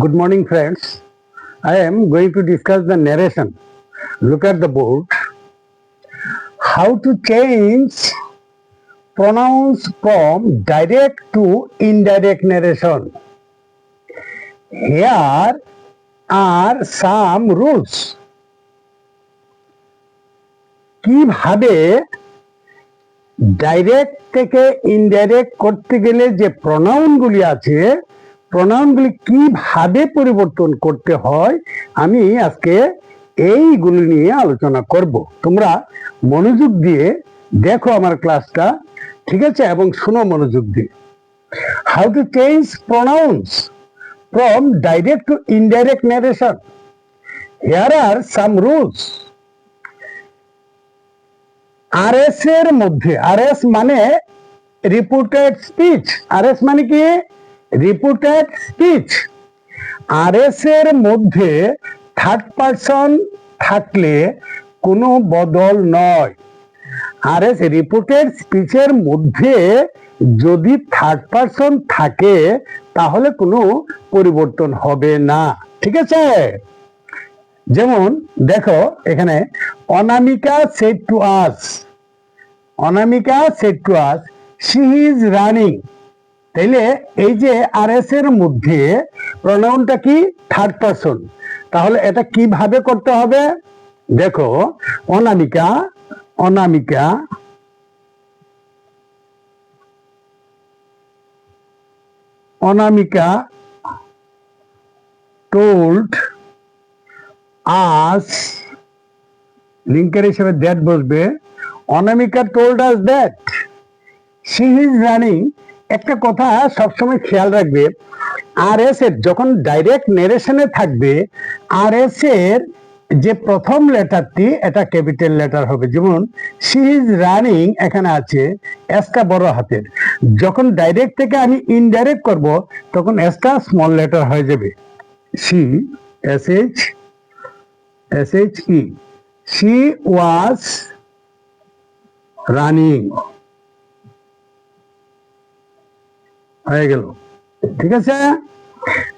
Good morning, friends. I am going to discuss the narration. Look at the board. How to change pronouns from direct to indirect narration. Here are some rules. কিভাবে direct থেকে indirect করতে গেলে যে প্রনাউনগুলি আছে, প্রনাউনগুলি কিভাবে পরিবর্তন করতে হয়, আমি আজকে এইগুলি নিয়ে আলোচনা করব। তোমরা মনোযোগ দিয়ে দেখো আমার ক্লাসটা, ঠিক আছে, এবং শোনো মনোযোগ দিয়ে। How to change pronouns from direct to indirect narration. Here are some rules. RS এর মধ্যে, আরএস মানে রিপোর্টেড স্পিচ, আরএস মানে কি রিপোর্টেড স্পিচ। আরএস এর মধ্যে থার্ড পারসন থাকলে কোনো বদল নয়। আরএস রিপোর্টেড স্পিচের মধ্যে যদি থার্ড পারসন থাকে তাহলে কোনো পরিবর্তন হবে না, ঠিক আছে। যেমন দেখো এখানে Anamika said to us, Anamika said to us she is running. তাইলে এই যে আরএস এর মধ্যে প্রনাউনটা কি থার্ড পারসন, তাহলে এটা কিভাবে করতে হবে দেখো। অনামিকা, অনামিকা অনামিকা told us, লিঙ্কের হিসেবে দ্যাট বসবে। অনামিকা told us that she is running। একটা কথা সবসময় খেয়াল রাখবে, আরএস এর যখন ডাইরেক্ট নেরেশনে থাকবে, আরএস এর যে প্রথম লেটারটি এটা ক্যাপিটাল লেটার হবে। যেমন শি ইজ রানিং এখানে আছে, এসটা বড় হাতের। যখন ডাইরেক্ট থেকে আমি ইনডাইরেক্ট করব তখন এসটা স্মল লেটার হয়ে যাবে। She, SHE, she was running, হয়ে গেল, ঠিক আছে।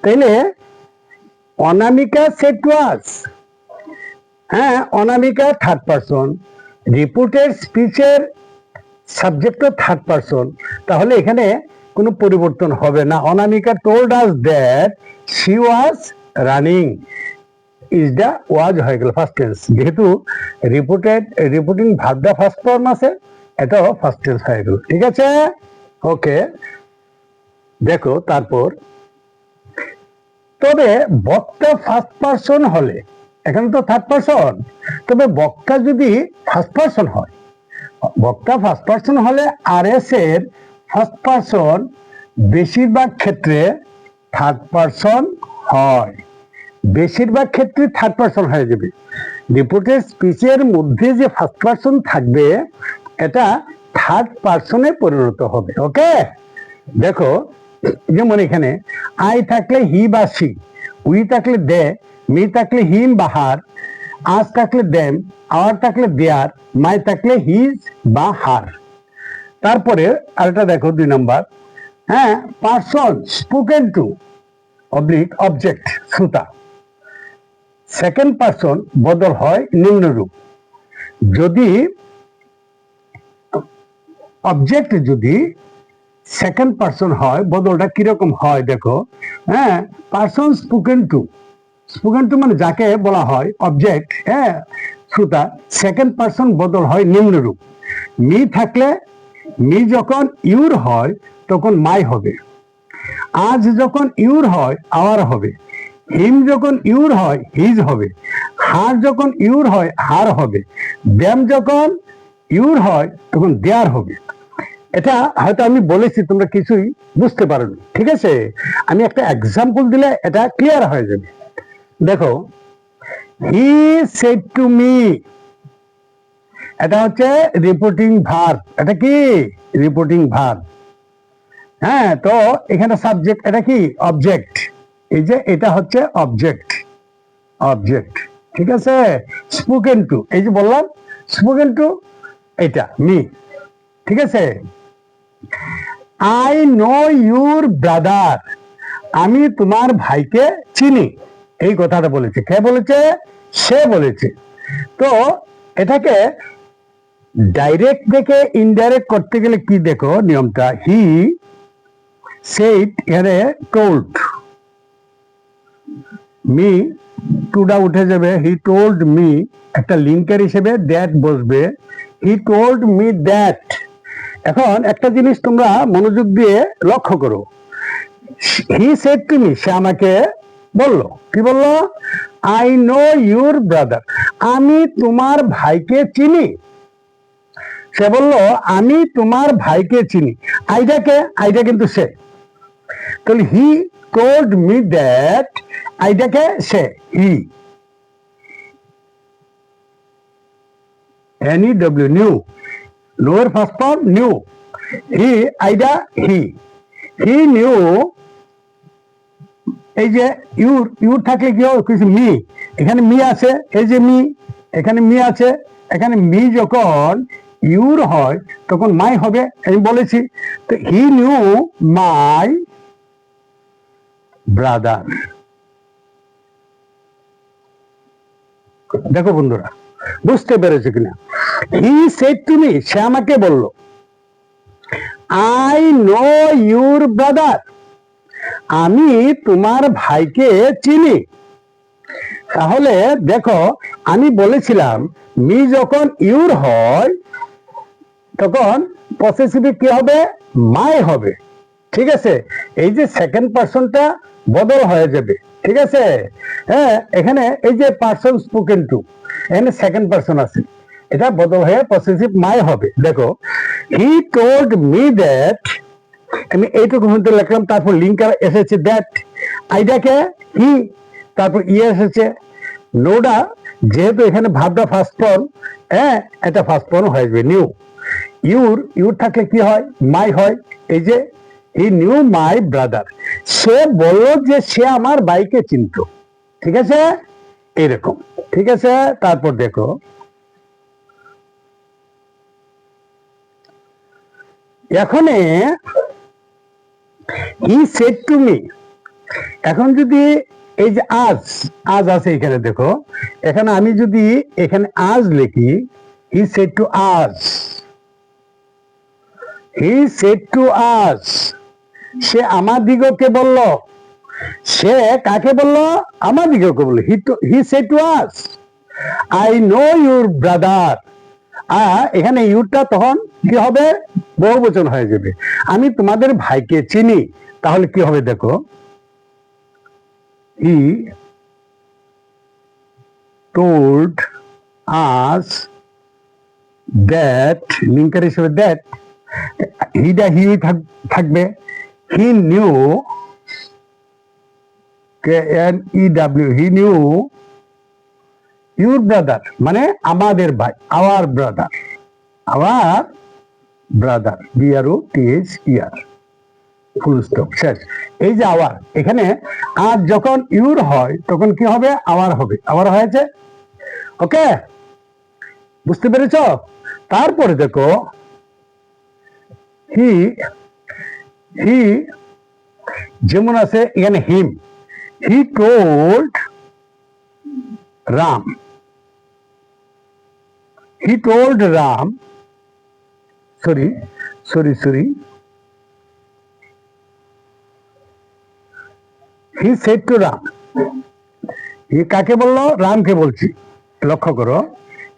তাইলে অনামিকা সেড টু আস, হ্যাঁ, অনামিকা থার্ড পারসন, রিপোর্টেড স্পিচের সাবজেক্টও থার্ড পারসন, তাহলে এখানে কোনো পরিবর্তন হবে না। Anamika told us that she was running, is the was হয়ে গেল ফার্স্ট টেন্স। যেহেতু রিপোর্টিং ভার্বটা ফার্স্ট ফর্ম আছে, এটাও ফার্স্ট টেন্স হয়ে গেল, ঠিক আছে। ওকে, দেখো তারপর, তবে বক্তা ফার্স্ট পারসন হলে, এখানে তো থার্ড পারসন, তবে বক্তা যদি ফার্স্ট পারসন হয়, বক্তা ফার্স্ট পারসন হলে আরএস এর ফার্স্ট পারসন বেশিরভাগ ক্ষেত্রে থার্ড পারসন হয়, বেশিরভাগ ক্ষেত্রে থার্ড পারসন হয়ে যাবে। রিপোর্টেড স্পিচের মধ্যে যে ফার্স্ট পারসন থাকবে এটা থার্ড পারসনে পরিণত হবে। ওকে, দেখো যেমন এখানে আই থাকলে হি বা সি, উই থাকলে দে, মি থাকলে হিম বা হার, আজ থাকলে দেম, আওয়ার থাকলে দেয়ার, মাই থাকলে হিজ বা হার। তারপরে আরেকটা দেখো 2 নম্বর, হ্যাঁ, person spoken to oblique object শ্রোতা। সেকেন্ড পারসন বদল হয় নিম্নরূপ। যদি অবজেক্ট যদি সেকেন্ড পারসন হয় বদলটা কিরকম হয় দেখো। হ্যাঁ, person spoken to, spoken to মানে যাকে বলা হয় অবজেক্ট, হ্যাঁ, শ্রোতা। সেকেন্ড পারসন বদল হয় নিম্নরূপ। মি থাকলে, মি যখন ইউর হয় তখন মাই হবে। আজ যখন ইউর হয় আওয়ার হবে। হিম যখন ইউর হয় হিজ হবে। হার যখন ইউর হয় হার হবে। দ্যাম যখন ইউর হয় তখন দেয়ার হবে। এটা হয়তো আমি বলেছি, তোমরা কিছুই বুঝতে পারোনি, ঠিক আছে। আমি একটা এক্সাম্পল দিলে এটা ক্লিয়ার হয়ে যাবে। দেখো, হি সেড টু মি, এটা হচ্ছে রিপোর্টিং ভার্ব। এটা কি রিপোর্টিং ভার্ব, হ্যাঁ। তো এখানে সাবজেক্ট, এটা কি অবজেক্ট, এই যে এটা হচ্ছে অবজেক্ট, অবজেক্ট, ঠিক আছে। স্পোকেন টু, এই যে বললাম স্পোকেন টু, এটা মি, ঠিক আছে। আই নো ইউর ব্রাদার, আমি তোমার ভাইকে চিনি, এই কথাটা বলেছে। কে বলেছে? সে বলেছে। তো এটাকে ডাইরেক্ট থেকে ইনডাইরেক্ট করতে গেলে কি দেখো নিয়মটা, হি সেড এখানে টোল্ড, মি টুডা উঠে যাবে, হি টোল্ড মি, একটা লিঙ্কের হিসেবে দ্যাট বসবে, হি টোল্ড মি দ্যাট। এখন একটা জিনিস তোমরা মনোযোগ দিয়ে লক্ষ্য করো, হি সেড টু মি, সে আমাকে বলল, কি বললো? আই নো ইউর ব্রাদার, আমি তোমার ভাইকে চিনি। সে বলল আমি তোমার ভাইকে চিনি। আইডা কিন্তু সে, তাহলে হি টোল্ড মি দ্যাট, আইডাকে সে, হি, NEW, নিউ, নো এর ফার্স্ট ফর্ম নিউ, হি, আইডা, হি নিউ। এই যে ইউর থাকলে কি হবে? কিছু মি, এখানে মি আছে, এই যে মি, এখানে মি আছে, এখানে মি যখন ইউর হয় তখন মাই হবে, আমি বলেছি। তো হি নিউ মাই ব্রাদার। দেখো বন্ধুরা, বুঝতে পেরেছো কিনা? হি সেড টু মি, সে আমাকে বলল, আই নো ইউর ব্রাদার, আমি তোমার ভাইকে চিনি। তাহলে দেখো, আমি বলেছিলাম মি যখন ইউর হয় তখন পসেসিভে কি হবে? মাই হবে। ঠিক আছে, এই যে সেকেন্ড পার্সনটা বদল হয়ে যাবে। ঠিক আছে, হ্যাঁ, এখানে এই যে পার্সন স্পোকেন টু, এখানে সেকেন্ড পার্সন আছে, এটা বদল হয়ে পসেসিভ মাই হবে। দেখো, হি টোল্ড মি দ্যাট, আমি এইটুকু মধ্যে লিখলাম, তারপর লিঙ্কার এসেছে দ্যাট, আইডাকে হি, তারপর ই এসেছে, নোডা, যেহেতু এখানে ভাবটা ফার্স্ট ফর্ম, হ্যাঁ, এটা ফার্স্ট ফর্ম হয়ে যাবে নিউ। ইউর থাকলে কি হয়? মাই হয়। এই যে হি নিউ মাই ব্রাদার, সে বলল যে সে আমার ভাইকে চিনত। ঠিক আছে, এরকম। ঠিক আছে, তারপর দেখো, এখানে হি সেড টু মি, এখন যদি এই যে আজ আছে এখানে, দেখো এখানে আমি যদি এখানে আজ লিখি, হি সেড টু আজ, হি সেড টু আজ, সে আমাদিগকে বলল। সে কাকে বলল? আমাদিগকে বলল। হি said to us, I know your brother. এখানে ইউরটা তখন কি হবে? বহুবচন হয়ে যাবে, আমি তোমাদের ভাইকে চিনি। তাহলে কি হবে দেখো, he told us that, linker হিসেবে দ্যাট, হিডা হি থাকবে, he knew, KNEW, he knew your brother, মানে আমাদের ভাই, hour brother, BROTHER, full stop, শেষ। এই যে আওয়ার, এখানে আর যখন ইউর হয় তখন কি হবে? আওয়ার হবে। আওয়ার হয়েছে, ওকে, বুঝতে পেরেছ? তারপরে দেখো, হি হি যেমন আছে এখানে him, he told Ram, he told Ram, sorry, he said to Ram, he কাকে বললো? রামকে বলছি। লক্ষ্য করো,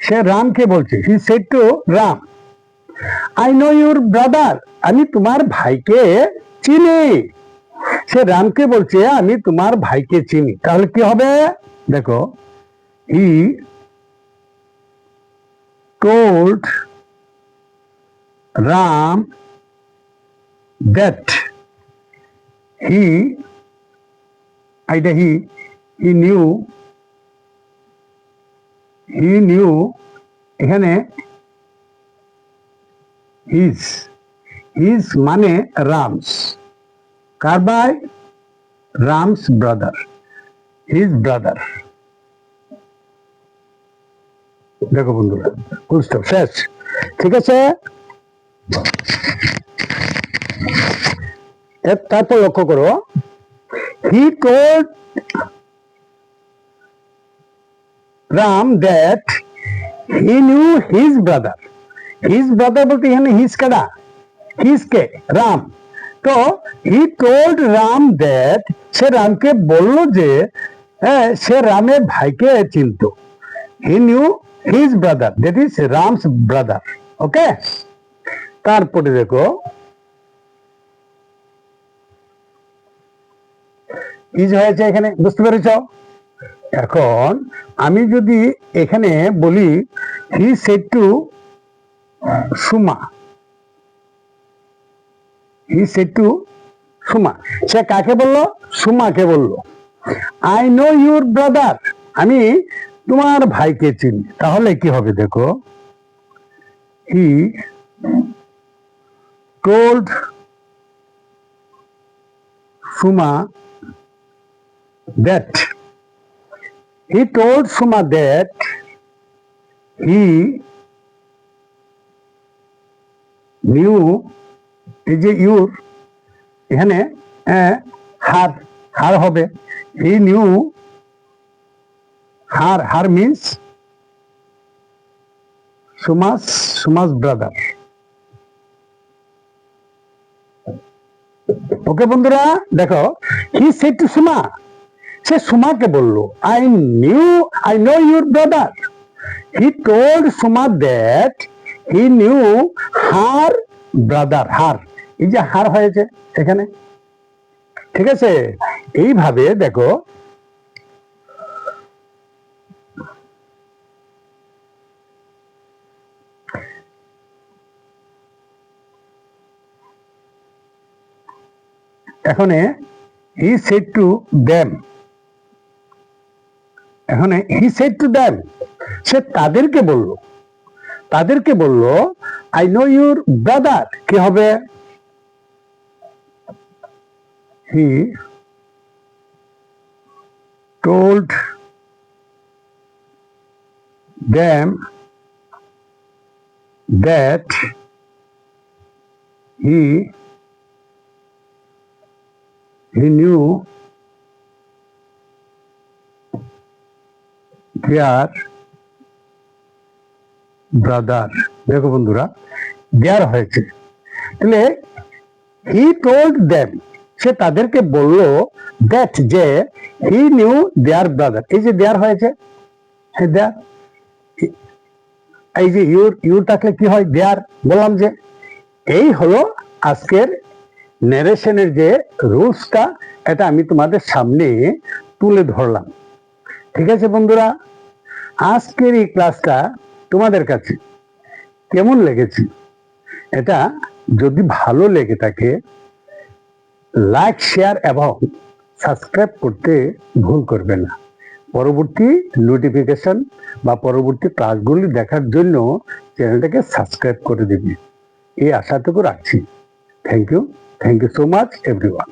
সে রামকে বলছে, he said to Ram, I know your brother, আমি তোমার ভাইকে চিনি। সে রামকে বলছে আমি তোমার ভাইকে চিনি। তাহলে কি হবে দেখো, he told Ram that, he, আইডা হি নিউ, এখানে হিজ মানে রামস, কার ভাই? Ram's brother, his brother. দেখো বন্ধুরা, ফুল স্টপ, শেষ। ঠিক আছে, তারপর লক্ষ্য করো, he told Ram that he knew his brother. His brother বলতে এখানে his কারা, his কে রাম। তো he told Ram that সে রামকে বলল যে সে রামের ভাইকে চিনত। he knew his brother, that is Ram's brother. ওকে, তারপরে দেখো কি হয়েছে এখানে, বুঝতে পেরেছ? এখন আমি যদি এখানে বলি he said to Suma, he said to Suma, সে কাকে বললো? সুমাকে বললো। I know your brother, আমি তোমার ভাইকে চিনি। তাহলে কি হবে দেখো, he told Suma that, he told Suma that he knew, এই যে ইউর এখানে হার, হার হবে, he knew, her means Suma's brother. ওকে বন্ধুরা, দেখো he said to Suma, সে সুমাকে বললো I know your brother. He told Suma that he knew her brother. হার, এই যে হার হয়েছে এখানে, ঠিক আছে? এইভাবে দেখো এখানে he said to them, এখানে he said to them, সে তাদেরকে বলল I know your brother, কি হবে? he told them that he knew their brother. দেখো বন্ধুরা, দেয়ার হয়েছে, তাহলে he told them, সে তাদেরকে বলল that, যে he knew their brother, এই যে দেয়ার হয়েছে, দেয়ার, এই যে ইউর থাকলে কি হয়? দেয়ার। বললাম যে এই হলো আজকের ন্যারেশনের যে রুলসটা, এটা আমি তোমাদের সামনে তুলে ধরলাম। ঠিক আছে বন্ধুরা, আজকের এই ক্লাসটা তোমাদের কাছে কেমন লেগেছে? এটা যদি ভালো লেগে থাকে লাইক, শেয়ার এবং সাবস্ক্রাইব করতে ভুল করবে না। পরবর্তী নোটিফিকেশন বা পরবর্তী ক্লাসগুলি দেখার জন্য চ্যানেলটাকে সাবস্ক্রাইব করে দেবে, এই আশাটুকু রাখছি। Thank you so much everyone.